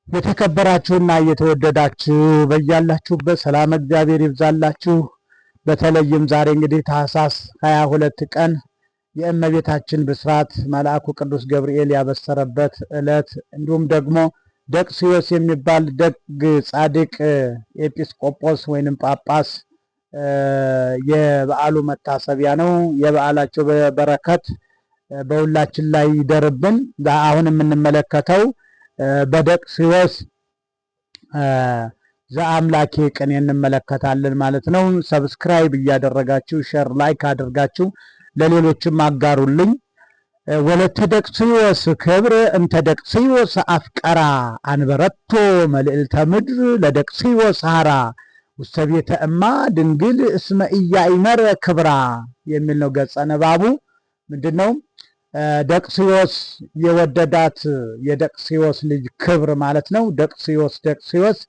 የተከበራችሁና የተወደዳችሁ በያላችሁበት ሰላም እግዚአብሔር ይብዛላችሁ። በተለይም ዛሬ እንግዲህ ታኅሳስ 22 ቀን የእመቤታችን ብስራት መልአኩ ቅዱስ ገብርኤል ያበሰረበት ዕለት እንዲሁም ደግሞ ደቅስዮስ የሚባል ደግ ጻድቅ ኤጲስቆጶስ ወይንም ጳጳስ የበዓሉ መታሰቢያ ነው። የበዓላቸው በረከት በሁላችን ላይ ይደርብን። አሁን የምንመለከተው በደቅስዮስ ዘአምላኬ ቅኔ እንመለከታለን ማለት ነው። ሰብስክራይብ እያደረጋችሁ ሼር ላይክ አድርጋችሁ ለሌሎችም አጋሩልኝ። ወለተ ደቅስዮስ ክብር እንተ ደቅስዮስ አፍቀራ አንበረቶ መልዕልተ ምድር ለደቅስዮስ ሐራ ውስተ ቤተ እማ ድንግል እስመ ኢያእመረ ክብራ የሚል ነው ገጸ ንባቡ። ምንድነው? ደቅስዮስ የወደዳት የደቅስዮስ ልጅ ክብር ማለት ነው። ደቅስዮስ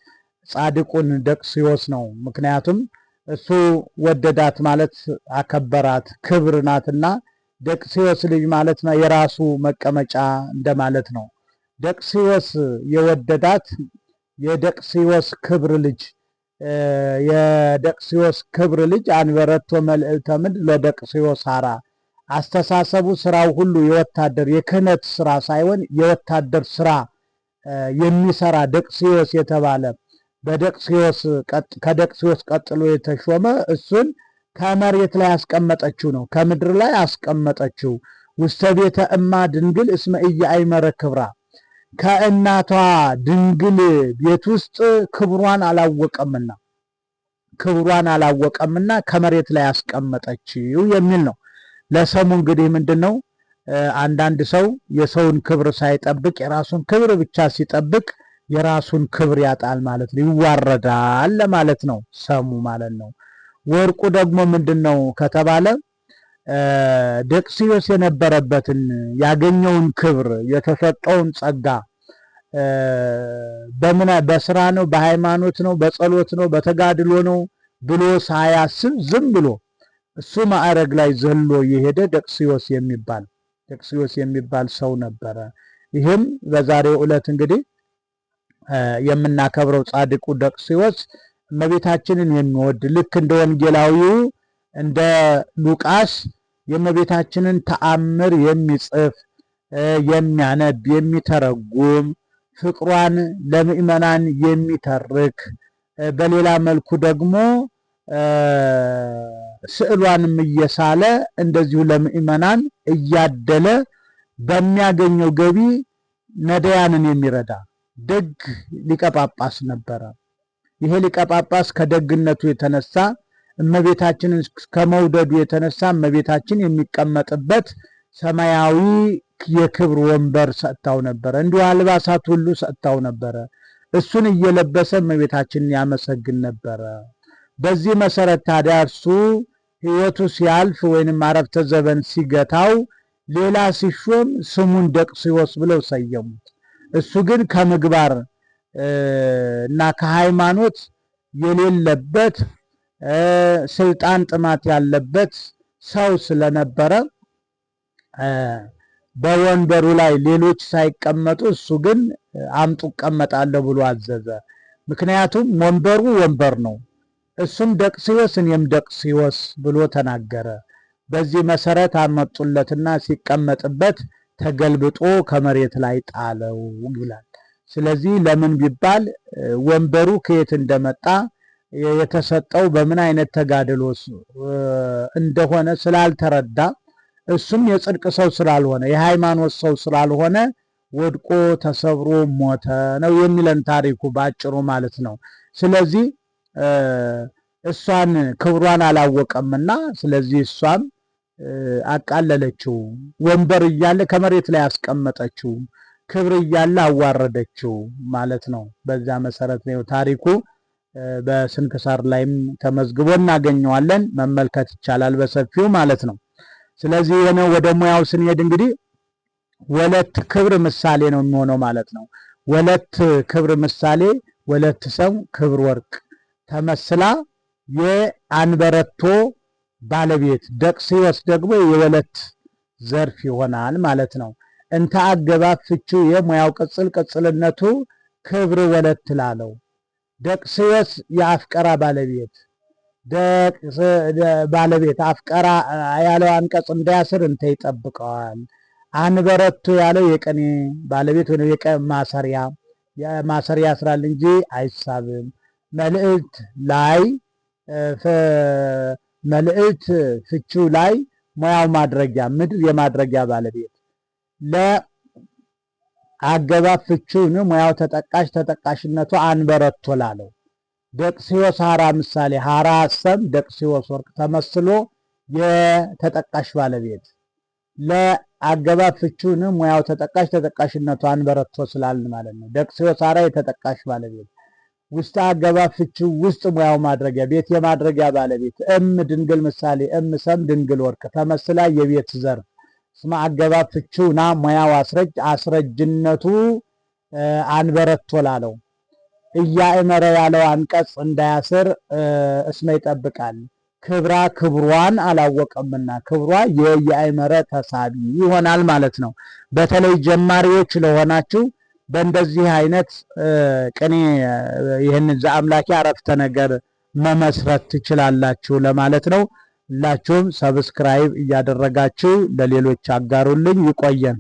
ጻድቁን ደቅስዮስ ነው። ምክንያቱም እሱ ወደዳት ማለት አከበራት፣ ክብር ናትና ደቅስዮስ ልጅ ማለት ነው የራሱ መቀመጫ እንደማለት ነው። ደቅስዮስ የወደዳት የደቅስዮስ ክብር ልጅ አንበረቶ መልዕልተ ምድር ለደቅስዮስ ሐራ አስተሳሰቡ ስራው ሁሉ የወታደር የክህነት ስራ ሳይሆን የወታደር ስራ የሚሰራ ደቅስዮስ የተባለ ከደቅስዮስ ቀጥሎ የተሾመ እሱን ከመሬት ላይ አስቀመጠችው ነው፣ ከምድር ላይ አስቀመጠችው። ውስተ ቤተ እማ ድንግል እስመ ኢያእመረ ክብራ ከእናቷ ድንግል ቤት ውስጥ ክብሯን አላወቀምና ከመሬት ላይ አስቀመጠችው የሚል ነው። ለሰሙ እንግዲህ ምንድነው? አንዳንድ ሰው የሰውን ክብር ሳይጠብቅ የራሱን ክብር ብቻ ሲጠብቅ የራሱን ክብር ያጣል ማለት ነው፣ ይዋረዳል ለማለት ነው ሰሙ ማለት ነው። ወርቁ ደግሞ ምንድነው ከተባለ ደቅስዮስ የነበረበትን ያገኘውን ክብር የተሰጠውን ጸጋ በስራ ነው፣ በሃይማኖት ነው፣ በጸሎት ነው፣ በተጋድሎ ነው ብሎ ሳያስብ ዝም ብሎ እሱ ማዕረግ ላይ ዘሎ የሄደ ደቅስዮስ የሚባል ሰው ነበረ። ይህም በዛሬው ዕለት እንግዲህ የምናከብረው ጻድቁ ደቅስዮስ እመቤታችንን የሚወድ ልክ እንደ ወንጌላዊው እንደ ሉቃስ የእመቤታችንን ተአምር የሚጽፍ የሚያነብ የሚተረጉም ፍቅሯን ለምእመናን የሚተርክ በሌላ መልኩ ደግሞ ስዕሏንም እየሳለ እንደዚሁ ለምእመናን እያደለ በሚያገኘው ገቢ ነዳያንን የሚረዳ ደግ ሊቀ ጳጳስ ነበረ። ይሄ ሊቀ ጳጳስ ከደግነቱ የተነሳ እመቤታችንን ከመውደዱ የተነሳ እመቤታችን የሚቀመጥበት ሰማያዊ የክብር ወንበር ሰጥታው ነበረ። እንዲሁ አልባሳት ሁሉ ሰጥታው ነበረ። እሱን እየለበሰ እመቤታችንን ያመሰግን ነበረ። በዚህ መሰረት ታዲያ እርሱ ሕይወቱ ሲያልፍ ወይንም አረፍተ ዘመን ሲገታው ሌላ ሲሾም ስሙን ደቅስዮስ ብለው ሰየሙት። እሱ ግን ከምግባር እና ከሃይማኖት የሌለበት ስልጣን ጥማት ያለበት ሰው ስለነበረ በወንበሩ ላይ ሌሎች ሳይቀመጡ እሱ ግን አምጡ እቀመጣለሁ ብሎ አዘዘ። ምክንያቱም ወንበሩ ወንበር ነው። እሱም ደቅስዮስ እኔም ደቅስዮስ ብሎ ተናገረ። በዚህ መሰረት አመጡለትና ሲቀመጥበት ተገልብጦ ከመሬት ላይ ጣለው ይላል። ስለዚህ ለምን ቢባል ወንበሩ ከየት እንደመጣ የተሰጠው በምን አይነት ተጋድሎስ እንደሆነ ስላልተረዳ እሱም የጽድቅ ሰው ስላልሆነ የሃይማኖት ሰው ስላልሆነ ወድቆ ተሰብሮ ሞተ ነው የሚለን ታሪኩ ባጭሩ ማለት ነው። ስለዚህ እሷን ክብሯን አላወቀምና ስለዚህ እሷም አቃለለችው። ወንበር እያለ ከመሬት ላይ አስቀመጠችው፣ ክብር እያለ አዋረደችው ማለት ነው። በዛ መሰረት ነው ታሪኩ በስንክሳር ላይም ተመዝግቦ እናገኘዋለን። መመልከት ይቻላል በሰፊው ማለት ነው። ስለዚህ ወደ ሙያው ስንሄድ እንግዲህ ወለት ክብር ምሳሌ ነው የሚሆነው ማለት ነው። ወለት ክብር ምሳሌ ወለት ሰው ክብር ወርቅ ተመስላ የአንበረቶ ባለቤት ደቅስዮስ ደግሞ የወለት ዘርፍ ይሆናል ማለት ነው። እንተ አገባብ ፍቺው የሙያው ቅጽልነቱ ክብር ወለት ላለው ደቅስዮስ የአፍቀራ ባለቤት አፍቀራ ያለው አንቀጽ እንዳያስር እንተ ይጠብቀዋል። አንበረቱ ያለው የቀኔ ባለቤት ወይ ማሰሪያ ያስራል እንጂ አይሳብም። መልእክት ፍቺው ላይ ሙያው ማድረጊያ ምድር የማድረጊያ ባለቤት ለአገባብ ፍቺውን ሙያው ተጠቃሽነቱ አንበረቶ ላለው ደቅስዮስ ሀራ ምሳሌ ሀራ ሰም ደቅስዮስ ወርቅ ተመስሎ የተጠቃሽ ባለቤት ለአገባብ ፍቺውን ሙያው ተጠቃሽነቱ አንበረቶ ስላልን ማለት ነው። ደቅስዮስ ሀራ የተጠቃሽ ባለቤት ውስጥ አገባብ ፍቺው ውስጥ ሙያው ማድረጊያ ቤት የማድረጊያ ባለቤት ድንግል ምሳሌ ሰም ድንግል ወርቅ ተመስላ የቤት ዘር ስማ አገባብ ፍቺውና ሙያው አስረጅነቱ አንበረቶ ላለው እያእመረ ያለው አንቀጽ እንዳያስር እስመ ይጠብቃል። ክብሯን አላወቀምና ክብሯ የእያእመረ ተሳቢ ይሆናል ማለት ነው። በተለይ ጀማሪዎች ለሆናችሁ በእንደዚህ አይነት ቅኔ ይህን ዘአምላኪ አረፍተ ነገር መመስረት ትችላላችሁ ለማለት ነው። ሁላችሁም ሰብስክራይብ እያደረጋችሁ ለሌሎች አጋሩልኝ። ይቆየን።